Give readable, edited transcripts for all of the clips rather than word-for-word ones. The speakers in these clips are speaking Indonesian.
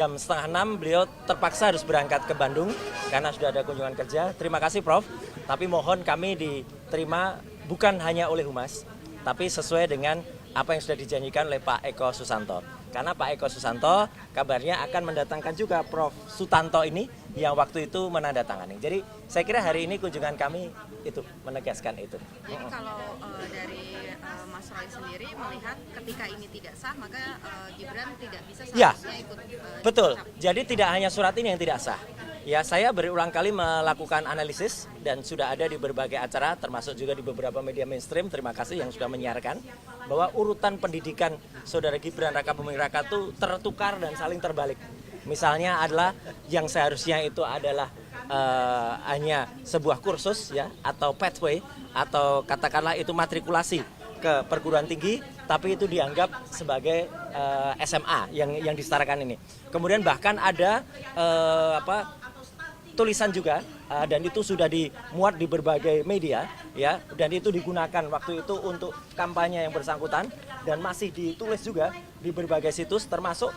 Jam setengah 6 beliau terpaksa harus berangkat ke Bandung karena sudah ada kunjungan kerja. Terima kasih Prof, tapi mohon kami diterima bukan hanya oleh Humas, tapi sesuai dengan apa yang sudah dijanjikan oleh Pak Eko Susanto. Karena Pak Eko Susanto kabarnya akan mendatangkan juga Prof Sutanto ini yang waktu itu menandatangani. Jadi saya kira hari ini kunjungan kami itu menegaskan itu. Jadi kalau dari Mas Roy sendiri melihat ketika ini tidak sah, maka Gibran tidak bisa Ya, seharusnya ikut. betul. Jadi tidak hanya surat ini yang tidak sah. Ya, saya berulang kali melakukan analisis dan sudah ada di berbagai acara, termasuk juga di beberapa media mainstream. Terima kasih yang sudah menyiarkan bahwa urutan pendidikan Saudara Gibran Raka Buming Raka itu tertukar dan saling terbalik. Misalnya adalah yang seharusnya itu adalah hanya sebuah kursus ya atau pathway atau katakanlah itu matrikulasi ke perguruan tinggi, tapi itu dianggap sebagai SMA yang disetarakan ini. Kemudian bahkan ada tulisan juga dan itu sudah dimuat di berbagai media ya, dan itu digunakan waktu itu untuk kampanye yang bersangkutan dan masih ditulis juga di berbagai situs termasuk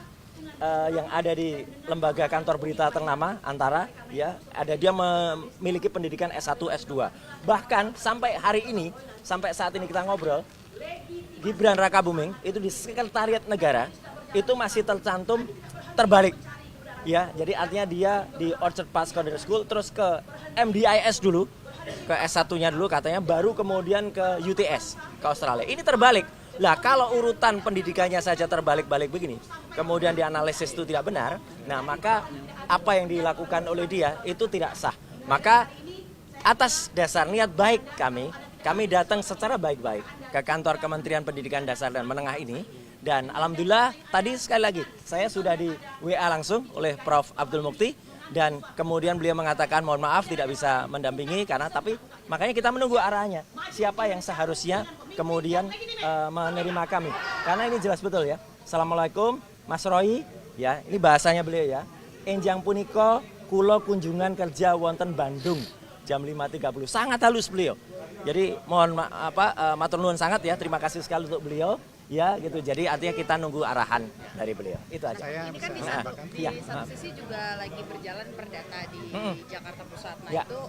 yang ada di lembaga kantor berita ternama Antara ya, ada dia memiliki pendidikan S1 S2. Bahkan sampai hari ini, sampai saat ini kita ngobrol, Gibran Raka Buming itu di Sekretariat Negara itu masih tercantum terbalik. Ya, jadi artinya dia di Orchard Park Secondary School terus ke MDIS dulu, ke S1-nya dulu katanya, baru kemudian ke UTS, ke Australia. Ini terbalik. Lah kalau urutan pendidikannya saja terbalik-balik begini, kemudian dianalisis itu tidak benar, nah maka apa yang dilakukan oleh dia itu tidak sah. Maka atas dasar niat baik kami datang secara baik-baik ke kantor Kementerian Pendidikan Dasar dan Menengah ini. Dan alhamdulillah tadi sekali lagi saya sudah di WA langsung oleh Prof Abdul Mukti dan kemudian beliau mengatakan mohon maaf tidak bisa mendampingi karena tapi makanya kita menunggu arahnya siapa yang seharusnya kemudian menerima kami. Karena ini jelas betul ya. Assalamualaikum Mas Roy ya, ini bahasanya beliau ya. Enjang punika kula kunjungan kerja wonten Bandung jam 5.30. Sangat halus beliau. Jadi mohon matur nuwun sangat ya, terima kasih sekali untuk beliau. Ya gitu, jadi artinya kita nunggu arahan dari beliau, itu aja. Ini kan di satu sisi juga lagi berjalan perdata di Jakarta Pusat. Nah itu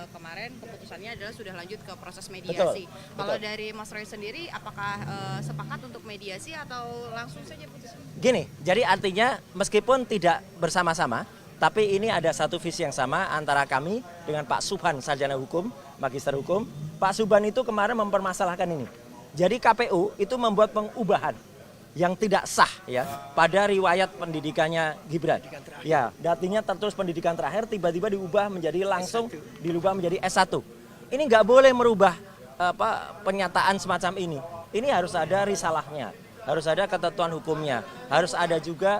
kemarin keputusannya adalah sudah lanjut ke proses mediasi. Kalau dari Mas Roy sendiri, apakah sepakat untuk mediasi atau langsung saja putus? Gini, jadi artinya meskipun tidak bersama-sama, tapi ini ada satu visi yang sama antara kami dengan Pak Subhan, sarjana hukum, magister hukum. Pak Subhan itu kemarin mempermasalahkan ini. Jadi KPU itu membuat pengubahan yang tidak sah ya pada riwayat pendidikannya Gibran. Ya, datinya tertulis pendidikan terakhir tiba-tiba diubah menjadi langsung dirubah menjadi S1. Ini nggak boleh merubah pernyataan semacam ini. Ini harus ada risalahnya, harus ada ketentuan hukumnya, harus ada juga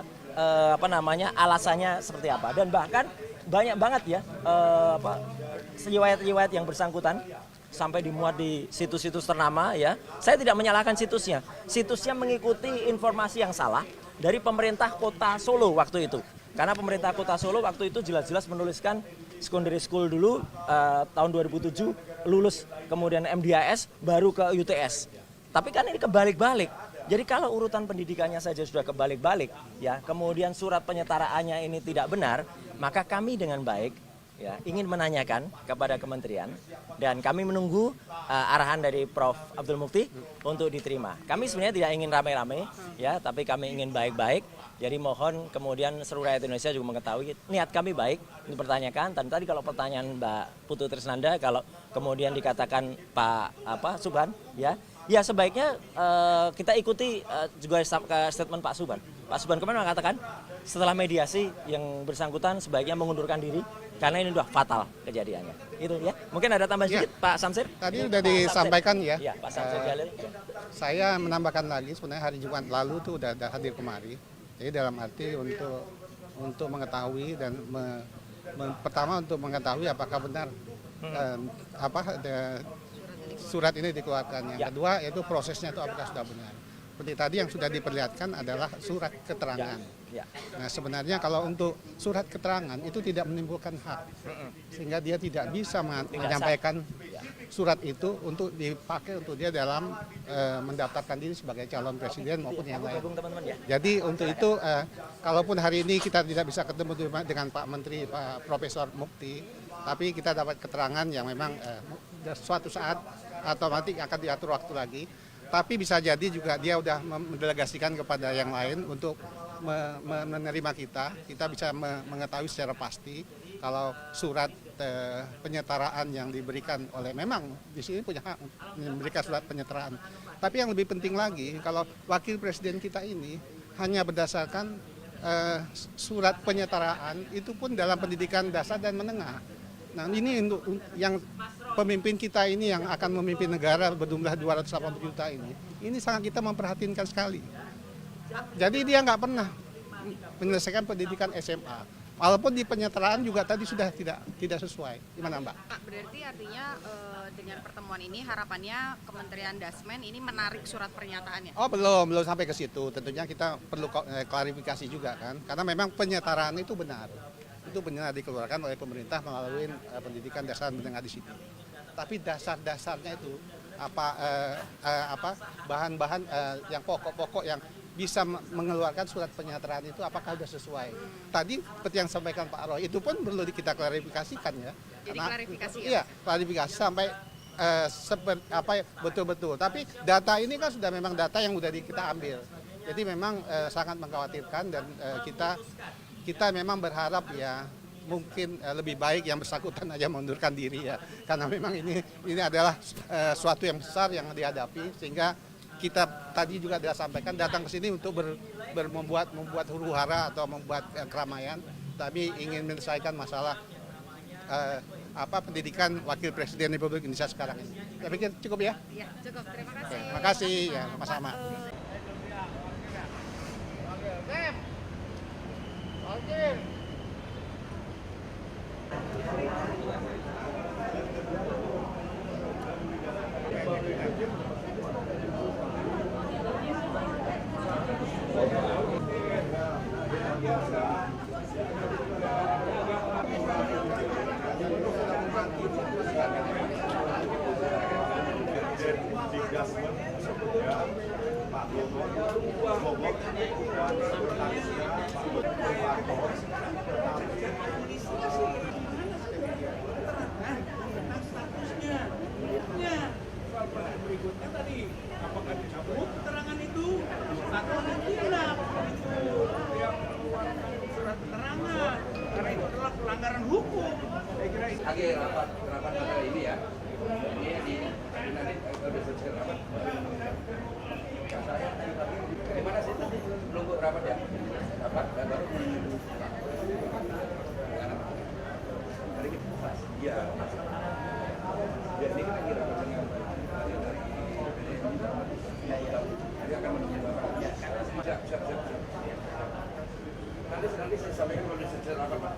alasannya seperti apa. Dan bahkan banyak banget ya riwayat-riwayat yang bersangkutan sampai dimuat di situs-situs ternama ya. Saya tidak menyalahkan situsnya. Situsnya mengikuti informasi yang salah dari pemerintah Kota Solo waktu itu. Karena pemerintah Kota Solo waktu itu jelas-jelas menuliskan secondary school dulu tahun 2007 lulus, kemudian MDIS baru ke UTS. Tapi kan ini kebalik-balik. Jadi kalau urutan pendidikannya saja sudah kebalik-balik ya, kemudian surat penyetaraannya ini tidak benar, maka kami dengan baik ya, ingin menanyakan kepada kementerian dan kami menunggu arahan dari Prof Abdul Mukti untuk diterima. Kami sebenarnya tidak ingin rame-rame ya, tapi kami ingin baik-baik. Jadi mohon kemudian seluruh rakyat Indonesia juga mengetahui niat kami baik untuk pertanyakan. Dan tadi kalau pertanyaan Mbak Putu Trisnanda, kalau kemudian dikatakan Pak Subhan ya sebaiknya kita ikuti juga statement Pak Subhan. Pak Subhan kemarin mengatakan setelah mediasi yang bersangkutan sebaiknya mengundurkan diri karena ini sudah fatal kejadiannya. Itu ya. Mungkin ada tambahan sedikit Pak Samsir? Tadi sudah disampaikan ya. Iya, Pak Samsir Jalil. Saya menambahkan lagi sebenarnya hari Jumat lalu tuh sudah hadir kemari. Jadi dalam arti untuk mengetahui dan pertama untuk mengetahui apakah benar surat ini dikeluarkan. Yang kedua yaitu prosesnya itu apakah sudah benar. seperti tadi yang sudah diperlihatkan adalah surat keterangan. Ya. Nah sebenarnya kalau untuk surat keterangan itu tidak menimbulkan hak, sehingga dia tidak bisa menyampaikan surat itu untuk dipakai untuk dia dalam mendaftarkan diri sebagai calon presiden maupun yang lain. Jadi untuk itu, kalaupun hari ini kita tidak bisa ketemu dengan Pak Menteri, Pak Profesor Mukti, tapi kita dapat keterangan yang memang suatu saat atau nanti akan diatur waktu lagi. Tapi bisa jadi juga dia sudah mendelegasikan kepada yang lain untuk menerima kita bisa mengetahui secara pasti kalau surat penyetaraan yang diberikan oleh, memang di sini punya hak memberikan surat penyetaraan. Tapi yang lebih penting lagi, kalau wakil presiden kita ini hanya berdasarkan surat penyetaraan, itu pun dalam pendidikan dasar dan menengah. Nah ini untuk yang pemimpin kita ini yang akan memimpin negara berjumlah 280 juta ini sangat kita memperhatikan sekali. Jadi dia nggak pernah menyelesaikan pendidikan SMA. Walaupun di penyetaraan juga tadi sudah tidak sesuai. Gimana Mbak? Pak, berarti artinya dengan pertemuan ini harapannya Kementerian Dasmen ini menarik surat pernyataannya? Oh belum sampai ke situ. Tentunya kita perlu klarifikasi juga kan. Karena memang penyetaraan itu benar. Itu benar dikeluarkan oleh pemerintah melalui pendidikan dasar menengah di situ. Tapi dasar-dasarnya itu bahan-bahan yang pokok-pokok yang bisa mengeluarkan surat penyetaraan itu apakah sudah sesuai. Tadi seperti yang sampaikan Pak Roy, itu pun perlu kita klarifikasikan ya. Jadi klarifikasi ya? Iya, klarifikasi sampai betul-betul. Tapi data ini kan sudah memang data yang sudah kita ambil. Jadi memang sangat mengkhawatirkan dan kita memang berharap ya mungkin lebih baik yang bersangkutan aja mengundurkan diri ya, karena memang ini adalah suatu yang besar yang dihadapi, sehingga kita tadi juga sudah sampaikan datang ke sini untuk membuat huru-hara atau membuat keramaian, tapi ingin menyelesaikan masalah pendidikan Wakil Presiden Republik Indonesia sekarang ini. Saya pikir cukup ya? Iya, cukup. Terima kasih. Terima kasih ya, sama-sama. Berikutnya tadi apakah dicabut keterangan itu atau ditindak itu yang mengeluarkan surat keterangan, karena itu adalah pelanggaran hukum. Saya kira itu. Lagi rapat masalah ini ya. Ini nanti udah selesai rapat. Saya tadi pagi di mana sih tadi menunggu rapat ya? Rapat dan baru. Hari ini pas. Iya. Ya ini kan lagi rapat dengan dia akan menunggu bapak. Siap. Nanti saya sampaikan kalau selesai rapat Pak.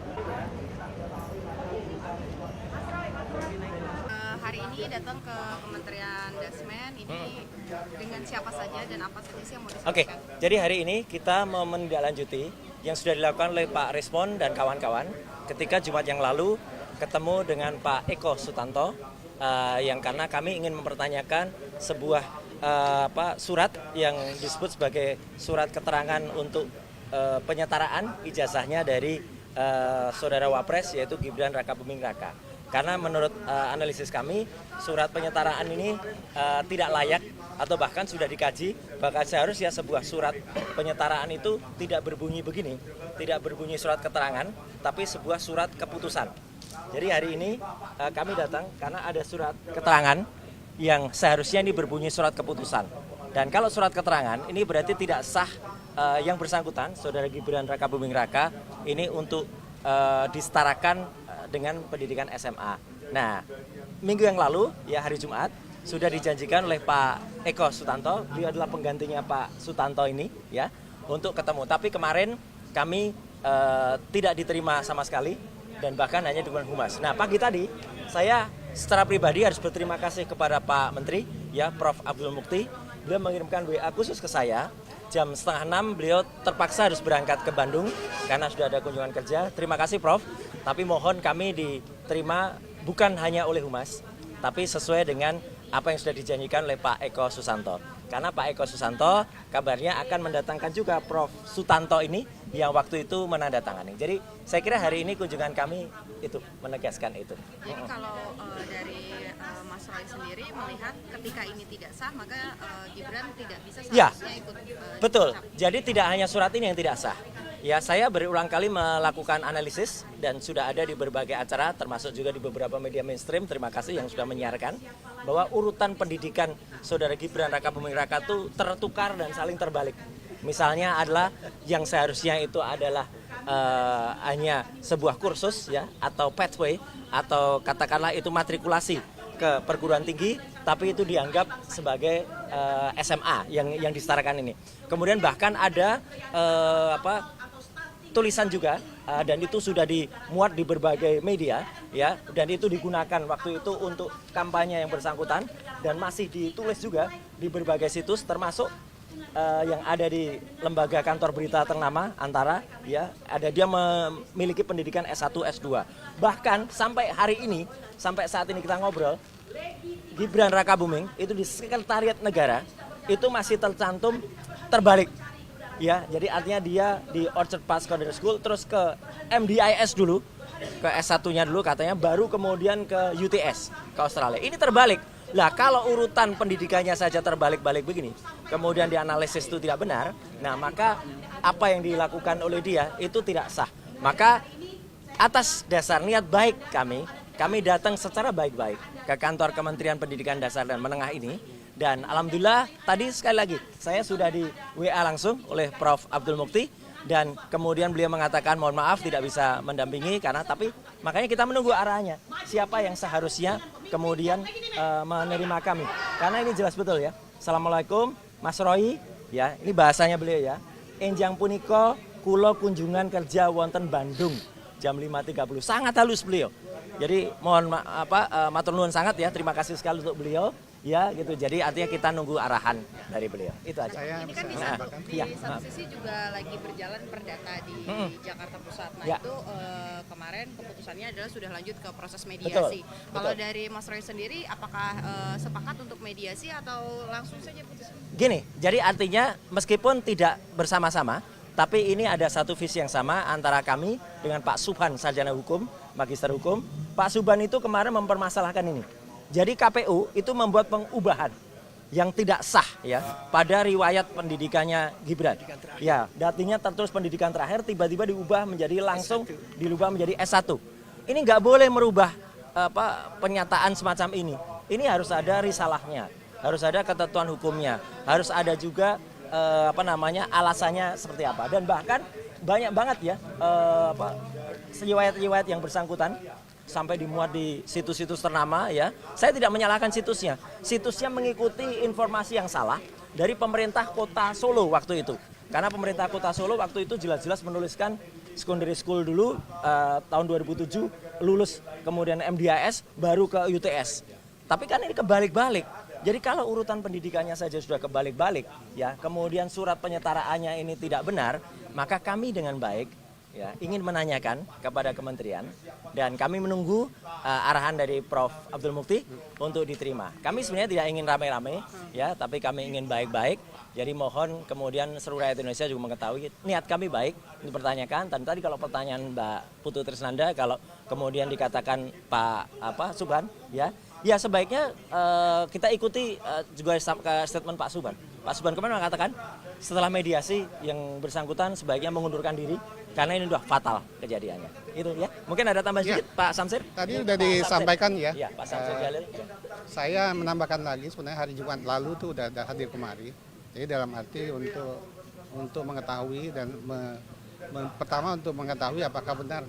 Hari ini datang ke Kementerian Dasmen ini dengan siapa saja dan apa saja sih yang mau disampaikan? Oke, jadi hari ini kita mau menindaklanjuti yang sudah dilakukan oleh Pak Respon dan kawan-kawan ketika Jumat yang lalu ketemu dengan Pak Eko Sutanto, yang karena kami ingin mempertanyakan sebuah surat yang disebut sebagai surat keterangan untuk penyetaraan ijazahnya dari saudara Wapres, yaitu Gibran Rakabuming Raka. Karena menurut analisis kami, surat penyetaraan ini tidak layak atau bahkan sudah dikaji, bahkan seharusnya sebuah surat penyetaraan itu tidak berbunyi begini, tidak berbunyi surat keterangan, tapi sebuah surat keputusan. Jadi hari ini kami datang karena ada surat keterangan yang seharusnya ini berbunyi surat keputusan. Dan kalau surat keterangan ini berarti tidak sah yang bersangkutan, saudara Gibran Rakabuming Raka, ini untuk disetarakan dengan pendidikan SMA. Nah, minggu yang lalu, ya hari Jumat, sudah dijanjikan oleh Pak Eko Sutanto, beliau adalah penggantinya Pak Sutanto ini, ya, untuk ketemu. Tapi kemarin kami tidak diterima sama sekali, dan bahkan hanya dengan humas. Nah, pagi tadi, saya secara pribadi harus berterima kasih kepada Pak Menteri, ya, Prof. Abdul Mukti, beliau mengirimkan WA khusus ke saya. Jam 5:30 beliau terpaksa harus berangkat ke Bandung karena sudah ada kunjungan kerja. Terima kasih Prof, tapi mohon kami diterima bukan hanya oleh Humas, tapi sesuai dengan apa yang sudah dijanjikan oleh Pak Eko Susanto. Karena Pak Eko Susanto kabarnya akan mendatangkan juga Prof Sutanto ini yang waktu itu menandatangani. Jadi saya kira hari ini kunjungan kami itu menegaskan itu. Jadi kalau dari Mas Roy sendiri melihat ketika ini tidak sah, maka Gibran tidak bisa Ya, seharusnya ikut. betul. dicap. Jadi tidak hanya surat ini yang tidak sah. Ya, saya berulang kali melakukan analisis dan sudah ada di berbagai acara, termasuk juga di beberapa media mainstream. Terima kasih yang sudah menyiarkan bahwa urutan pendidikan Saudara Gibran Raka Buming Raka itu tertukar dan saling terbalik. Misalnya adalah yang seharusnya itu adalah hanya sebuah kursus ya atau pathway atau katakanlah itu matrikulasi ke perguruan tinggi, tapi itu dianggap sebagai SMA yang disetarakan ini. Kemudian bahkan ada tulisan juga dan itu sudah dimuat di berbagai media ya, dan itu digunakan waktu itu untuk kampanye yang bersangkutan dan masih ditulis juga di berbagai situs termasuk yang ada di lembaga kantor berita ternama Antara ya, ada dia memiliki pendidikan S1 S2. Bahkan sampai hari ini, sampai saat ini kita ngobrol, Gibran Raka Buming itu di Sekretariat Negara itu masih tercantum terbalik. Ya, jadi artinya dia di Orchard Park Secondary School terus ke MDIS dulu, ke S1-nya dulu katanya, baru kemudian ke UTS, ke Australia. Ini terbalik. Lah kalau urutan pendidikannya saja terbalik-balik begini, kemudian dianalisis itu tidak benar, nah maka apa yang dilakukan oleh dia itu tidak sah. Maka atas dasar niat baik kami datang secara baik-baik ke kantor Kementerian Pendidikan Dasar dan Menengah ini. Dan alhamdulillah tadi sekali lagi saya sudah di WA langsung oleh Prof Abdul Mukti dan kemudian beliau mengatakan mohon maaf tidak bisa mendampingi karena tapi makanya kita menunggu arahnya siapa yang seharusnya kemudian menerima kami. Karena ini jelas betul ya. Assalamualaikum Mas Roy ya, ini bahasanya beliau ya. Enjang punika kula kunjungan kerja wonten Bandung jam 5.30. Sangat halus beliau. Jadi mohon matur nuwun sangat ya. Terima kasih sekali untuk beliau. Ya gitu, jadi artinya kita nunggu arahan dari beliau, itu aja. Ini kan di satu sisi juga lagi berjalan perdata di Jakarta Pusat. Nah ya. itu kemarin keputusannya adalah sudah lanjut ke proses mediasi. Kalau dari Mas Roy sendiri, apakah sepakat untuk mediasi atau langsung saja putusan? Gini, jadi artinya meskipun tidak bersama-sama, tapi ini ada satu visi yang sama antara kami dengan Pak Subhan, sarjana hukum, magister hukum. Pak Subhan itu kemarin mempermasalahkan ini. Jadi KPU itu membuat pengubahan yang tidak sah ya pada riwayat pendidikannya Gibran. Ya, datinya tertulis pendidikan terakhir tiba-tiba diubah menjadi langsung dirubah menjadi S1. Ini nggak boleh merubah pernyataan semacam ini. Ini harus ada risalahnya, harus ada ketentuan hukumnya, harus ada juga alasannya seperti apa. Dan bahkan banyak banget ya riwayat-riwayat yang bersangkutan sampai dimuat di situs-situs ternama ya. Saya tidak menyalahkan situsnya. Situsnya mengikuti informasi yang salah dari pemerintah Kota Solo waktu itu. Karena pemerintah Kota Solo waktu itu jelas-jelas menuliskan secondary school dulu tahun 2007 lulus, kemudian MDIS baru ke UTS. Tapi kan ini kebalik-balik. Jadi kalau urutan pendidikannya saja sudah kebalik-balik ya, kemudian surat penyetaraannya ini tidak benar, maka kami dengan baik ya, ingin menanyakan kepada kementerian dan kami menunggu arahan dari Prof Abdul Mukti untuk diterima. Kami sebenarnya tidak ingin rame-rame ya, tapi kami ingin baik-baik. Jadi mohon kemudian seluruh rakyat Indonesia juga mengetahui niat kami baik untuk pertanyakan. Dan tadi kalau pertanyaan Mbak Putu Trisnanda, kalau kemudian dikatakan Pak Subhan ya sebaiknya kita ikuti juga statement Pak Subhan. Pak Subhan kemarin mengatakan setelah mediasi yang bersangkutan sebaiknya mengundurkan diri karena ini sudah fatal kejadiannya. Itu ya. Mungkin ada tambahan sedikit Pak Samsir? Tadi sudah disampaikan ya. Iya, Pak Samsir Jalil. Saya menambahkan lagi sebenarnya hari Jumat lalu tuh udah hadir kemari. Jadi dalam arti untuk mengetahui dan pertama untuk mengetahui apakah benar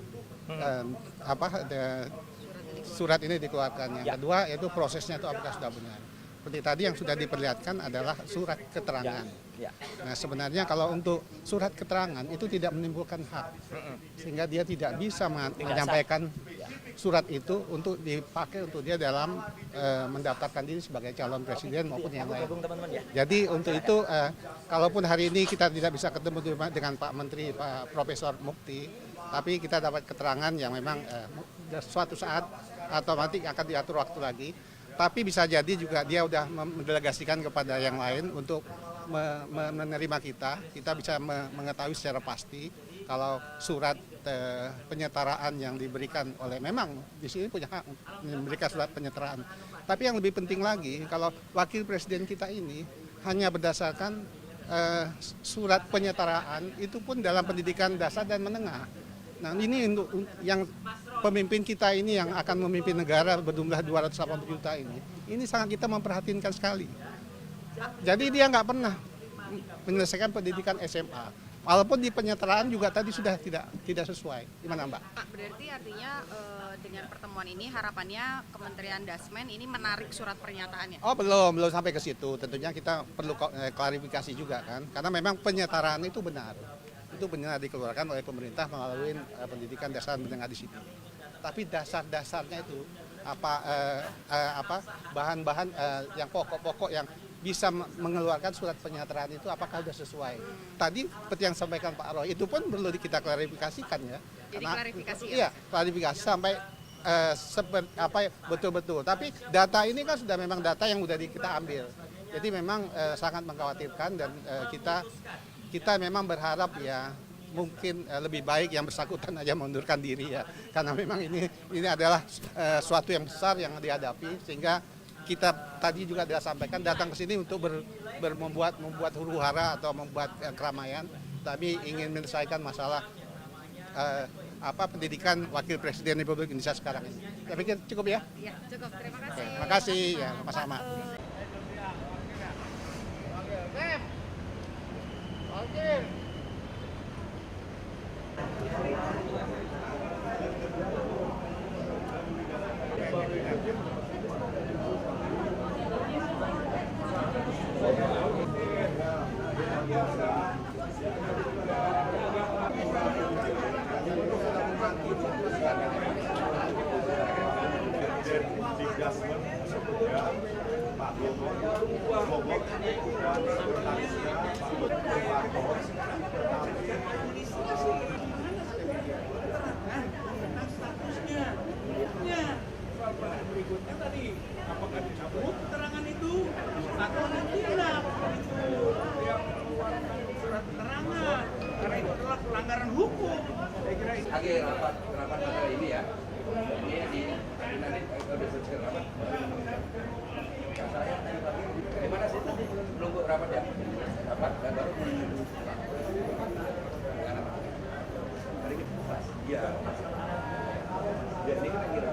surat ini dikeluarkan. Yang kedua yaitu prosesnya itu apakah sudah benar. seperti tadi yang sudah diperlihatkan adalah surat keterangan. Ya. Nah sebenarnya kalau untuk surat keterangan itu tidak menimbulkan hak, sehingga dia tidak bisa menyampaikan surat itu untuk dipakai untuk dia dalam mendaftarkan diri sebagai calon presiden maupun yang lain. Teman-teman ya. Jadi untuk itu, kalaupun hari ini kita tidak bisa ketemu dengan Pak Menteri, Pak Profesor Mukti, tapi kita dapat keterangan yang memang suatu saat atau nanti akan diatur waktu lagi. Tapi bisa jadi juga dia sudah mendelegasikan kepada yang lain untuk menerima kita. Kita bisa mengetahui secara pasti kalau surat penyetaraan yang diberikan oleh, memang di sini punya hak memberikan surat penyetaraan. Tapi yang lebih penting lagi, kalau wakil presiden kita ini hanya berdasarkan surat penyetaraan itu pun dalam pendidikan dasar dan menengah. Nah ini untuk yang pemimpin kita ini yang akan memimpin negara berjumlah 280 juta ini sangat kita memperhatikan sekali. Jadi dia nggak pernah menyelesaikan pendidikan SMA. Walaupun di penyetaraan juga tadi sudah tidak sesuai. Gimana Mbak? Pak, berarti artinya dengan pertemuan ini harapannya Kementerian Dasmen ini menarik surat pernyataannya? Oh belum sampai ke situ. Tentunya kita perlu klarifikasi juga kan. Karena memang penyetaraan itu benar. Itu benar dikeluarkan oleh pemerintah melalui pendidikan dasar menengah di situ. Tapi dasar-dasarnya itu bahan-bahan yang pokok-pokok yang bisa mengeluarkan surat penyetaraan itu apakah sudah sesuai. Tadi seperti yang sampaikan Pak Roy, itu pun perlu kita klarifikasikan ya. Jadi klarifikasi ya? Iya, klarifikasi sampai betul-betul. Tapi data ini kan sudah memang data yang sudah kita ambil. Jadi memang sangat mengkhawatirkan dan kita memang berharap ya mungkin lebih baik yang bersangkutan aja mengundurkan diri ya. Karena memang ini adalah suatu yang besar yang dihadapi, sehingga kita tadi juga sudah sampaikan datang ke sini untuk membuat huru-hara atau membuat keramaian, tapi ingin menyelesaikan masalah pendidikan wakil presiden Republik Indonesia sekarang ini. Saya pikir cukup ya? Iya, cukup. Terima kasih. Oke, terima kasih ya, sama-sama. Berikutnya tadi, apakah dicabut keterangan itu atau ditindak itu yang mengeluarkan surat keterangan, karena itu adalah pelanggaran hukum. Saya kira itu. Lagi rapat pada ini ya. Ini nanti udah selesai rapat. Saya di mana sih tadi belum rapat ya? Rapat dan baru menunggu. Hari ini. Iya. Ya ini kita kira